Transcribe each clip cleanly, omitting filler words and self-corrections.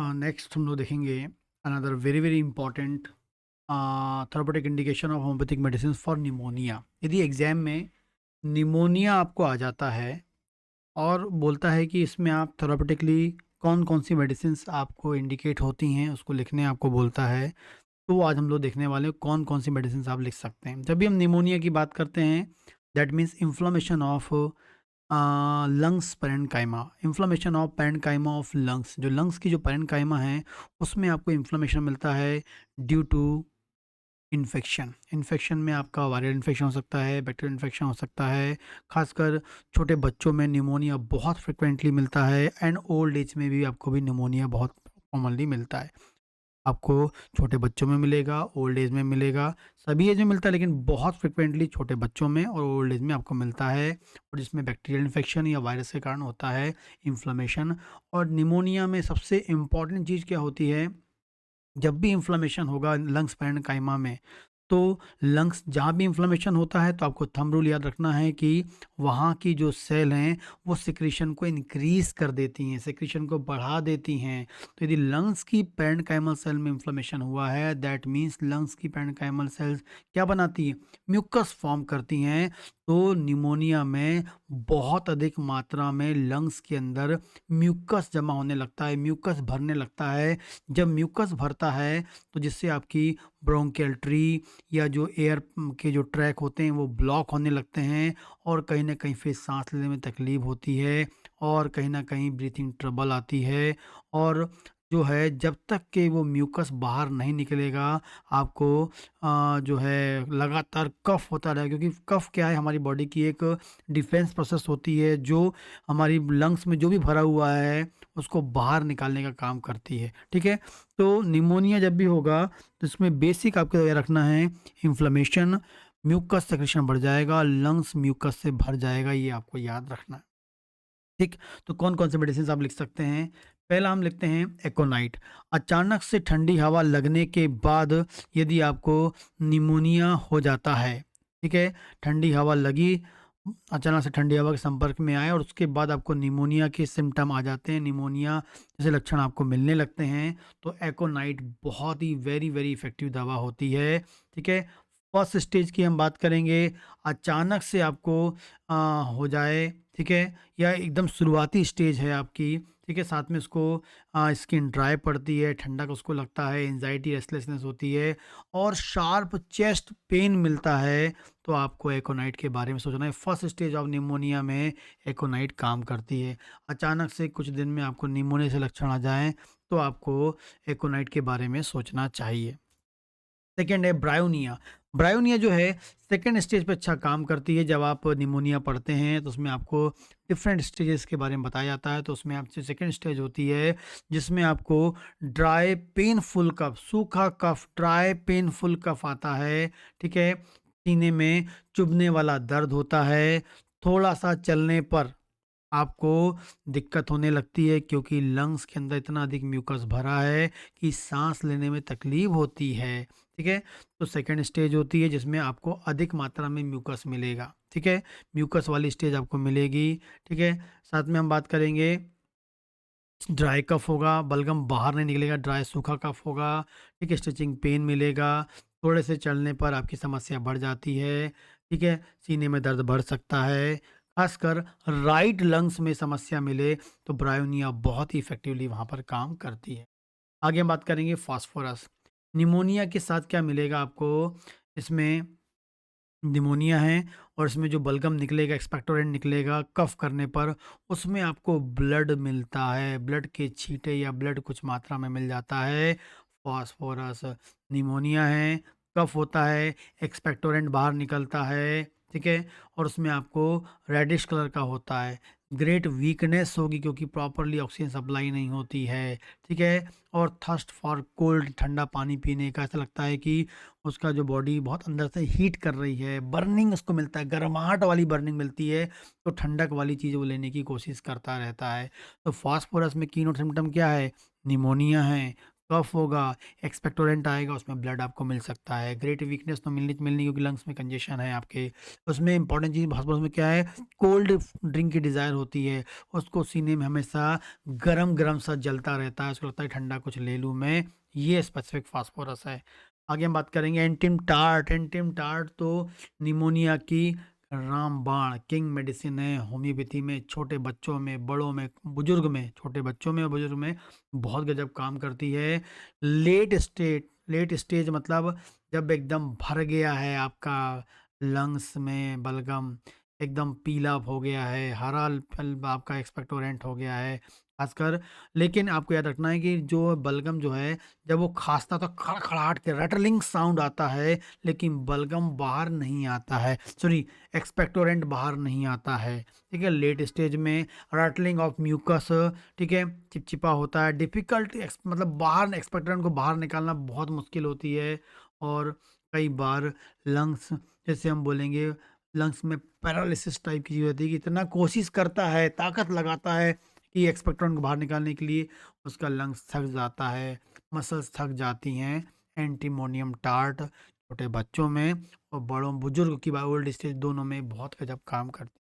Next हम लोग देखेंगे another very very important therapeutic indication of homeopathic medicine for pneumonia. यदि एग्जाम में निमोनिया आपको आ जाता है और बोलता है कि इसमें आप थेरेपेटिकली कौन कौन सी मेडिसिन आपको इंडिकेट होती हैं उसको लिखने आपको बोलता है, तो आज हम लोग देखने वाले हैं कौन कौन सी मेडिसिन आप लिख सकते हैं। जब भी हम निमोनिया की बात करते हैं, that means inflammation of lungs parenchyma, inflammation of parenchyma of lungs. जो लंग्स की जो पेरेन्काइमा है उसमें आपको इन्फ्लामेशन मिलता है ड्यू टू इन्फेक्शन। इन्फेक्शन में आपका वायरल इन्फेक्शन हो सकता है, बैक्टीरियल इन्फेक्शन हो सकता है। खासकर छोटे बच्चों में निमोनिया बहुत फ्रिक्वेंटली मिलता है एंड ओल्ड एज में भी आपको भी निमोनिया बहुत कॉमनली मिलता है। आपको छोटे बच्चों में मिलेगा, ओल्ड एज में मिलेगा, सभी एज में मिलता है, लेकिन बहुत फ्रिक्वेंटली छोटे बच्चों में और ओल्ड एज में आपको मिलता है, और जिसमें बैक्टीरियल इन्फेक्शन या वायरस के कारण होता है इन्फ्लेमेशन। और निमोनिया में सबसे इम्पॉर्टेंट चीज़ क्या होती है, जब भी इन्फ्लेमेशन होगा लंग्स पेरेन्काइमा में, तो लंग्स जहाँ भी इन्फ्लेमेशन होता है तो आपको थंब रूल याद रखना है कि वहाँ की जो सेल हैं वो सिक्रीशन को इंक्रीज़ कर देती हैं, सिक्रीशन को बढ़ा देती हैं। तो यदि लंग्स की पेरेन्काइमल सेल में इन्फ्लेमेशन हुआ है, दैट मीन्स लंग्स की पेरेन्काइमल सेल्स क्या बनाती है, म्यूकस फॉर्म करती हैं। तो निमोनिया में बहुत अधिक मात्रा में लंग्स के अंदर म्यूकस जमा होने लगता है, म्यूकस भरने लगता है। जब म्यूकस भरता है तो जिससे आपकी ब्रोंकियल ट्री या जो एयर के जो ट्रैक होते हैं वो ब्लॉक होने लगते हैं, और कहीं न कहीं फिर साँस लेने में तकलीफ़ होती है, और कहीं न कहीं ब्रीथिंग ट्रबल आती है। और जो है जब तक कि वो म्यूकस बाहर नहीं निकलेगा, आपको जो है लगातार कफ़ होता रहेगा, क्योंकि कफ़ क्या है, हमारी बॉडी की एक डिफेंस प्रोसेस होती है जो हमारी लंग्स में जो भी भरा हुआ है उसको बाहर निकालने का काम करती है। ठीक है? तो निमोनिया जब भी होगा तो इसमें बेसिक आपको याद रखना है, इन्फ्लेमेशन, म्यूकस सेक्रेशन बढ़ जाएगा, लंग्स म्यूकस से भर जाएगा, ये आपको याद रखना है। ठीक, तो कौन कौन से मेडिसिन आप लिख सकते हैं। पहला हम लिखते हैं एकोनाइट। अचानक से ठंडी हवा लगने के बाद यदि आपको निमोनिया हो जाता है, ठीक है, ठंडी हवा लगी, अचानक से ठंडी हवा के संपर्क में आए और उसके बाद आपको निमोनिया के सिम्टम आ जाते हैं, निमोनिया जैसे लक्षण आपको मिलने लगते हैं, तो एकोनाइट बहुत ही वेरी वेरी इफेक्टिव दवा होती है। ठीक है, फर्स्ट स्टेज की हम बात करेंगे, अचानक से आपको हो जाए, ठीक है, या एकदम शुरुआती स्टेज है आपकी, ठीक है, साथ में उसको स्किन ड्राई पड़ती है, ठंडक उसको लगता है, एंजाइटी रेस्टलेसनेस होती है, और शार्प चेस्ट पेन मिलता है, तो आपको एकोनाइट के बारे में सोचना है। फर्स्ट स्टेज ऑफ निमोनिया में एकोनाइट काम करती है। अचानक से कुछ दिन में आपको निमोनिया से लक्षण आ जाएं तो आपको एकोनाइट के बारे में सोचना चाहिए। सेकेंड है ब्रायोनिया। ब्रायोनिया जो है सेकेंड स्टेज पे अच्छा काम करती है। जब आप निमोनिया पढ़ते हैं तो उसमें आपको डिफरेंट स्टेजेस के बारे में बताया जाता है, तो उसमें आपसे सेकेंड स्टेज होती है जिसमें आपको ड्राई पेनफुल कफ, सूखा कफ, ड्राई पेनफुल कफ आता है। ठीक है, सीने में चुभने वाला दर्द होता है, थोड़ा सा चलने पर आपको दिक्कत होने लगती है, क्योंकि लंग्स के अंदर इतना अधिक म्यूकस भरा है कि सांस लेने में तकलीफ होती है। ठीक है, तो सेकंड स्टेज होती है जिसमें आपको अधिक मात्रा में म्यूकस मिलेगा। ठीक है, म्यूकस वाली स्टेज आपको मिलेगी। ठीक है, साथ में हम बात करेंगे, ड्राई कफ होगा, बलगम बाहर नहीं निकलेगा, ड्राई सूखा कफ होगा। ठीक है, स्टिचिंग पेन मिलेगा, थोड़े से चलने पर आपकी समस्या बढ़ जाती है। ठीक है, सीने में दर्द बढ़ सकता है, खासकर राइट लंग्स में समस्या मिले तो ब्रायोनिया बहुत ही इफेक्टिवली वहाँ पर काम करती है। आगे हम बात करेंगे फास्फोरस। निमोनिया के साथ क्या मिलेगा आपको, इसमें निमोनिया है और इसमें जो बलगम निकलेगा, एक्सपेक्टोरेंट निकलेगा कफ करने पर, उसमें आपको ब्लड मिलता है, ब्लड के छींटे या ब्लड कुछ मात्रा में मिल जाता है। फास्फोरस, निमोनिया है, कफ होता है, एक्सपेक्टोरेंट बाहर निकलता है, ठीक है, और उसमें आपको रेडिश कलर का होता है, ग्रेट वीकनेस होगी क्योंकि प्रॉपरली ऑक्सीजन सप्लाई नहीं होती है। ठीक है, और थर्स्ट फॉर कोल्ड, ठंडा पानी पीने का, ऐसा लगता है कि उसका जो बॉडी बहुत अंदर से हीट कर रही है, बर्निंग उसको मिलता है, गर्माहट वाली बर्निंग मिलती है, तो ठंडक वाली चीज़ वो लेने की कोशिश करता रहता है। तो फास्फोरस में कीनोट सिम्टम क्या है, निमोनिया है, कफ होगा, एक्सपेक्टोरेंट आएगा, उसमें ब्लड आपको मिल सकता है। ग्रेट वीकनेस तो मिलनी मिलनी क्योंकि लंग्स में कंजेशन है आपके। उसमें इंपॉर्टेंट चीज़ हॉस्पिटल में क्या है, कोल्ड ड्रिंक की डिज़ायर होती है, उसको सीने में हमेशा गरम-गरम सा जलता रहता है, उसको लगता है ठंडा कुछ ले लूँ मैं, ये स्पेसिफिक फास्फोरस है। आगे हम बात करेंगे एंटिम टार्ट। एंटिम टार्ट तो निमोनिया की रामबाण किंग मेडिसिन है होम्योपैथी में, छोटे बच्चों में, बड़ों में, बुजुर्ग में, छोटे बच्चों में और बुजुर्ग में बहुत गजब काम करती है। लेट स्टेज मतलब जब एकदम भर गया है आपका लंग्स में बलगम, एकदम पीला हो गया है, हरा आपका एक्सपेक्टोरेंट हो गया है खासकर। लेकिन आपको याद रखना है कि जो बलगम जो है, जब वो खांसता तो खड़खड़ाहट के रटलिंग साउंड आता है, लेकिन बलगम बाहर नहीं आता है, सॉरी एक्सपेक्टोरेंट बाहर नहीं आता है। ठीक है, लेट स्टेज में रटलिंग ऑफ म्यूकस, ठीक है, चिपचिपा होता है, डिफिकल्ट मतलब बाहर एक्सपेक्टोरेंट को बाहर निकालना बहुत मुश्किल होती है। और कई बार लंग्स, जैसे हम बोलेंगे लंग्स में पैरालिसिस टाइप की चीज़ होती है कि इतना कोशिश करता है, ताकत लगाता है कि एक्सपेक्टोरेंट को बाहर निकालने के लिए, उसका लंग्स थक जाता है, मसल्स थक जाती हैं। एंटीमोनियम टार्ट छोटे बच्चों में और बड़ों बुजुर्ग की ओल्ड स्टेज दोनों में बहुत गजब काम करती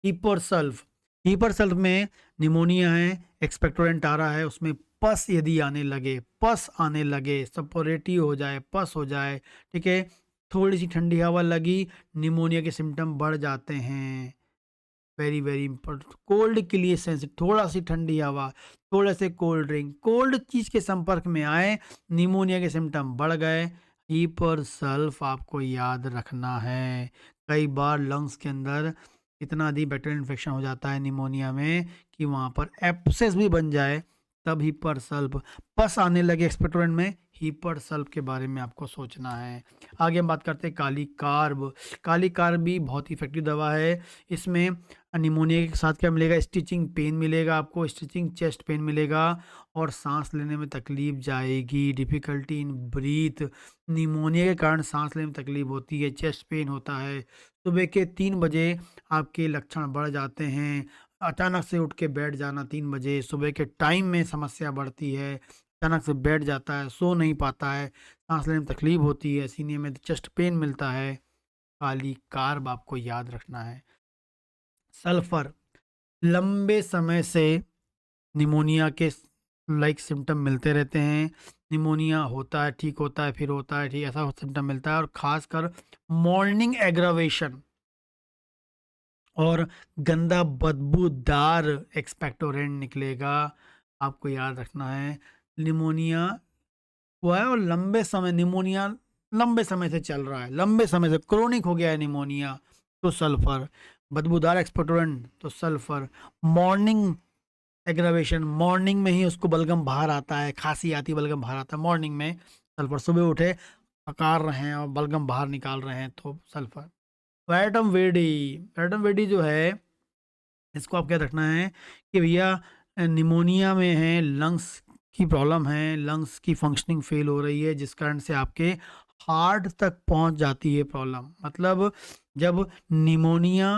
है। हीपर सल्फ में निमोनिया है, एक्सपेक्टोरेंट आ रहा है, उसमें पस यदि आने लगे, सपोरेटिव हो जाए, पस हो जाए, ठीक है, थोड़ी सी ठंडी हवा लगी, निमोनिया के सिम्टम बढ़ जाते हैं। वेरी वेरी इंपॉर्टेंट, कोल्ड के लिए सेंसिटिव, थोड़ा सी ठंडी हवा, थोड़े से कोल्ड ड्रिंक, कोल्ड चीज़ के संपर्क में आए, निमोनिया के सिम्टम बढ़ गए। हीपर सल्फ आपको याद रखना है। कई बार लंग्स के अंदर इतना अधिक बैक्टीरियल इन्फेक्शन हो जाता है निमोनिया में कि वहाँ पर एप्सिस भी बन जाए, तब हीपर सल्फ, पस आने लगे एक्सपेक्टोरेंट में, हीपर सल्फ के बारे में आपको सोचना है। आगे हम बात करते हैं काली कार्ब। काली कार्ब भी बहुत ही इफेक्टिव दवा है। इसमें निमोनिया के साथ क्या मिलेगा, स्टिचिंग पेन मिलेगा आपको, स्टिचिंग चेस्ट पेन मिलेगा और सांस लेने में तकलीफ जाएगी, डिफ़िकल्टी इन ब्रीथ। निमोनिया के कारण सांस लेने में तकलीफ होती है, चेस्ट पेन होता है। सुबह के 3 बजे आपके लक्षण बढ़ जाते हैं, अचानक से उठ के बैठ जाना 3 बजे, सुबह के टाइम में समस्या बढ़ती है, अचानक से बैठ जाता है, सो नहीं पाता है, सांस लेने में तकलीफ होती है, सीने में चेस्ट पेन मिलता है। काली कार्ब आपको याद रखना है। सल्फर लंबे समय से निमोनिया के सिम्टम मिलते रहते हैं। निमोनिया होता है, ठीक होता है, फिर होता है, ठीक, ऐसा सिम्टम मिलता है। और खासकर मॉर्निंग एग्रावेशन और गंदा बदबूदार एक्सपेक्टोरेंट निकलेगा, आपको याद रखना है। निमोनिया हुआ है और लंबे समय से चल रहा है, लंबे समय से क्रोनिक हो गया है निमोनिया, तो सल्फर। बदबूदार एक्सपेक्टोरेंट तो सल्फर। मॉर्निंग एग्रावेशन, मॉर्निंग में ही उसको बलगम बाहर आता है, खांसी आती है, बलगम बाहर आता है मॉर्निंग में, सल्फर। सुबह उठे पकार रहे हैं और बलगम बाहर निकाल रहे हैं, तो सल्फर। वैटम वेडी जो है, इसको आप क्या रखना है कि भैया निमोनिया में है, लंग्स की प्रॉब्लम है, लंग्स की फंक्शनिंग फेल हो रही है, जिस कारण से आपके हार्ट तक पहुंच जाती है प्रॉब्लम। मतलब जब निमोनिया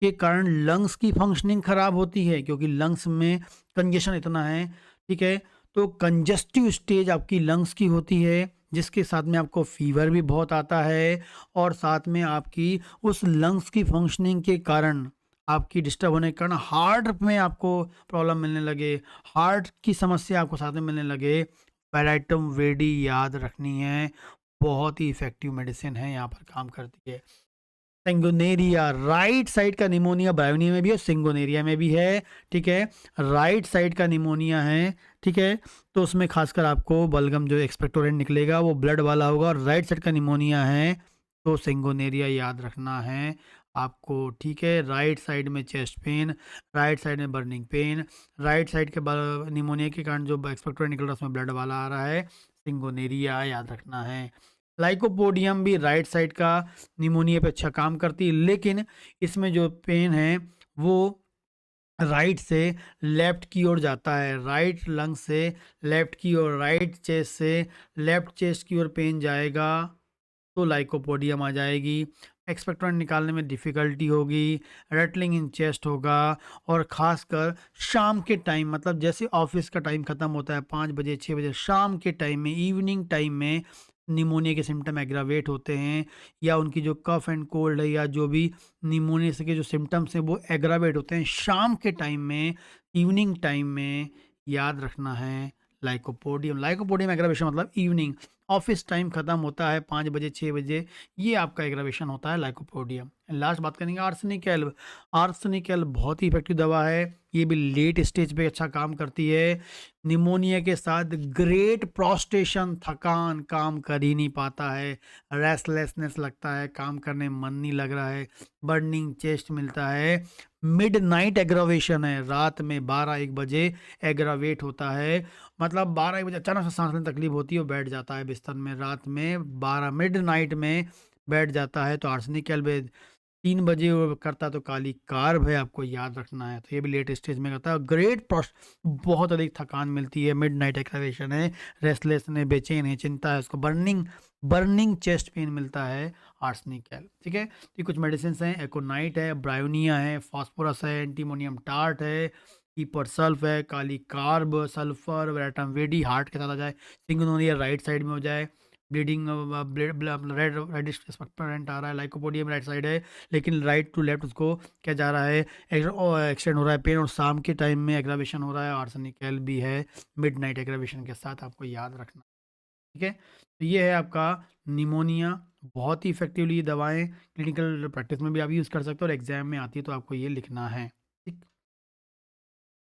के कारण लंग्स की फंक्शनिंग खराब होती है, क्योंकि लंग्स में कंजेशन इतना है, ठीक है, तो कंजस्टिव स्टेज आपकी लंग्स की होती है, जिसके साथ में आपको फीवर भी बहुत आता है और साथ में आपकी उस लंग्स की फंक्शनिंग के कारण, आपकी डिस्टर्ब होने के कारण हार्ट में आपको प्रॉब्लम मिलने लगे, हार्ट की समस्या आपको साथ में मिलने लगे, पैराइटम वेडी याद रखनी है। बहुत ही इफेक्टिव मेडिसिन है, यहाँ पर काम करती है। सिंगोनेरिया, राइट साइड का निमोनिया बायोनिया में भी है, सिंगोनेरिया में भी है, ठीक है, राइट साइड का निमोनिया है, ठीक है, तो उसमें खासकर आपको बलगम जो एक्सपेक्टोरेंट निकलेगा वो ब्लड वाला होगा, और राइट साइड का निमोनिया है तो सिंगोनेरिया याद रखना है आपको, ठीक है। राइट साइड में चेस्ट पेन, राइट साइड में बर्निंग पेन, राइट साइड के निमोनिया के कारण जो एक्सपेक्टोरेंट निकल रहा है उसमें ब्लड वाला आ रहा है, सिंगोनेरिया याद रखना है। लाइकोपोडियम भी राइट साइड का निमोनिया पे अच्छा काम करती है, लेकिन इसमें जो पेन है वो राइट से लेफ्ट की ओर जाता है, राइट लंग से लेफ्ट की ओर, राइट चेस्ट से लेफ्ट चेस्ट की ओर पेन जाएगा तो लाइकोपोडियम आ जाएगी। एक्सपेक्टोरेंट निकालने में डिफ़िकल्टी होगी, रैटलिंग इन चेस्ट होगा और ख़ासकर शाम के टाइम, मतलब जैसे ऑफ़िस का टाइम ख़त्म होता है 5 बजे, 6 बजे, शाम के टाइम में, इवनिंग टाइम में निमोनिया के सिम्पटम एग्रावेट होते हैं, या उनकी जो कफ़ एंड कोल्ड है या जो भी निमोनिया से के जो सिम्पटम्स हैं वो एग्रावेट होते हैं शाम के टाइम में, इवनिंग टाइम में। याद रखना है लाइकोपोडियम, लाइकोपोडियम एग्रावेशन मतलब इवनिंग, ऑफ़िस टाइम ख़त्म होता है 5 बजे, 6 बजे, ये आपका एग्रावेशन होता है लाइकोपोडियम। लास्ट बात करेंगे आर्सेनिक एल्ब। आर्सेनिक एल्ब बहुत ही इफेक्टिव दवा है, ये भी लेट स्टेज पे अच्छा काम करती है। निमोनिया के साथ ग्रेट प्रोस्टेशन, थकान, काम कर ही नहीं पाता है, रेस्टलेसनेस लगता है, काम करने में मन नहीं लग रहा है, बर्निंग चेस्ट मिलता है, मिड नाइट एग्रावेशन है, रात में 12-1 बजे एग्रावेट होता है, मतलब 12-1 बजे अचानक से सांस लेने में तकलीफ होती है और बैठ जाता है बिस्तर में, रात में 12 मिड नाइट में बैठ जाता है, तो आर्सेनिक एल्ब 3 बजे वो करता है, तो काली कार्ब है, आपको याद रखना है। तो ये भी लेट स्टेज में करता है। ग्रेट प्रोस बहुत अधिक थकान मिलती है, मिडनाइट एक्टिवेशन है, रेस्टलेसनेस है, बेचैन है, चिंता है, उसको बर्निंग बर्निंग चेस्ट पेन मिलता है, आर्सेनिक एल्ब, ठीक है। तो ये कुछ मेडिसिन हैं, एकोनाइट है, ब्रायोनिया है, फास्फोरस है, एंटीमोनियम टार्ट है, कीपर सल्फ है, काली कार्ब, सल्फर, वेटाम वेडी हार्ट के साथ आ जाए, सिंगनोनिया राइट साइड में हो जाए, ब्लीडिंग रेड रेडिश एक्सपेक्टोरेंट आ रहा है, लाइकोपोडियम राइट साइड है, लेकिन राइट टू लेफ्ट उसको क्या जा रहा है, एक्सटेंड हो रहा है पेन, और शाम के टाइम में एग्रावेशन हो रहा है, आर्सेनिक एल्ब भी है मिडनाइट एग्रावेशन के साथ, आपको याद रखना, ठीक है। तो ये है आपका निमोनिया, बहुत ही इफेक्टिवली ये दवाएं क्लिनिकल प्रैक्टिस में भी आप यूज़ कर सकते हो और एग्जाम में आती है तो आपको ये लिखना है।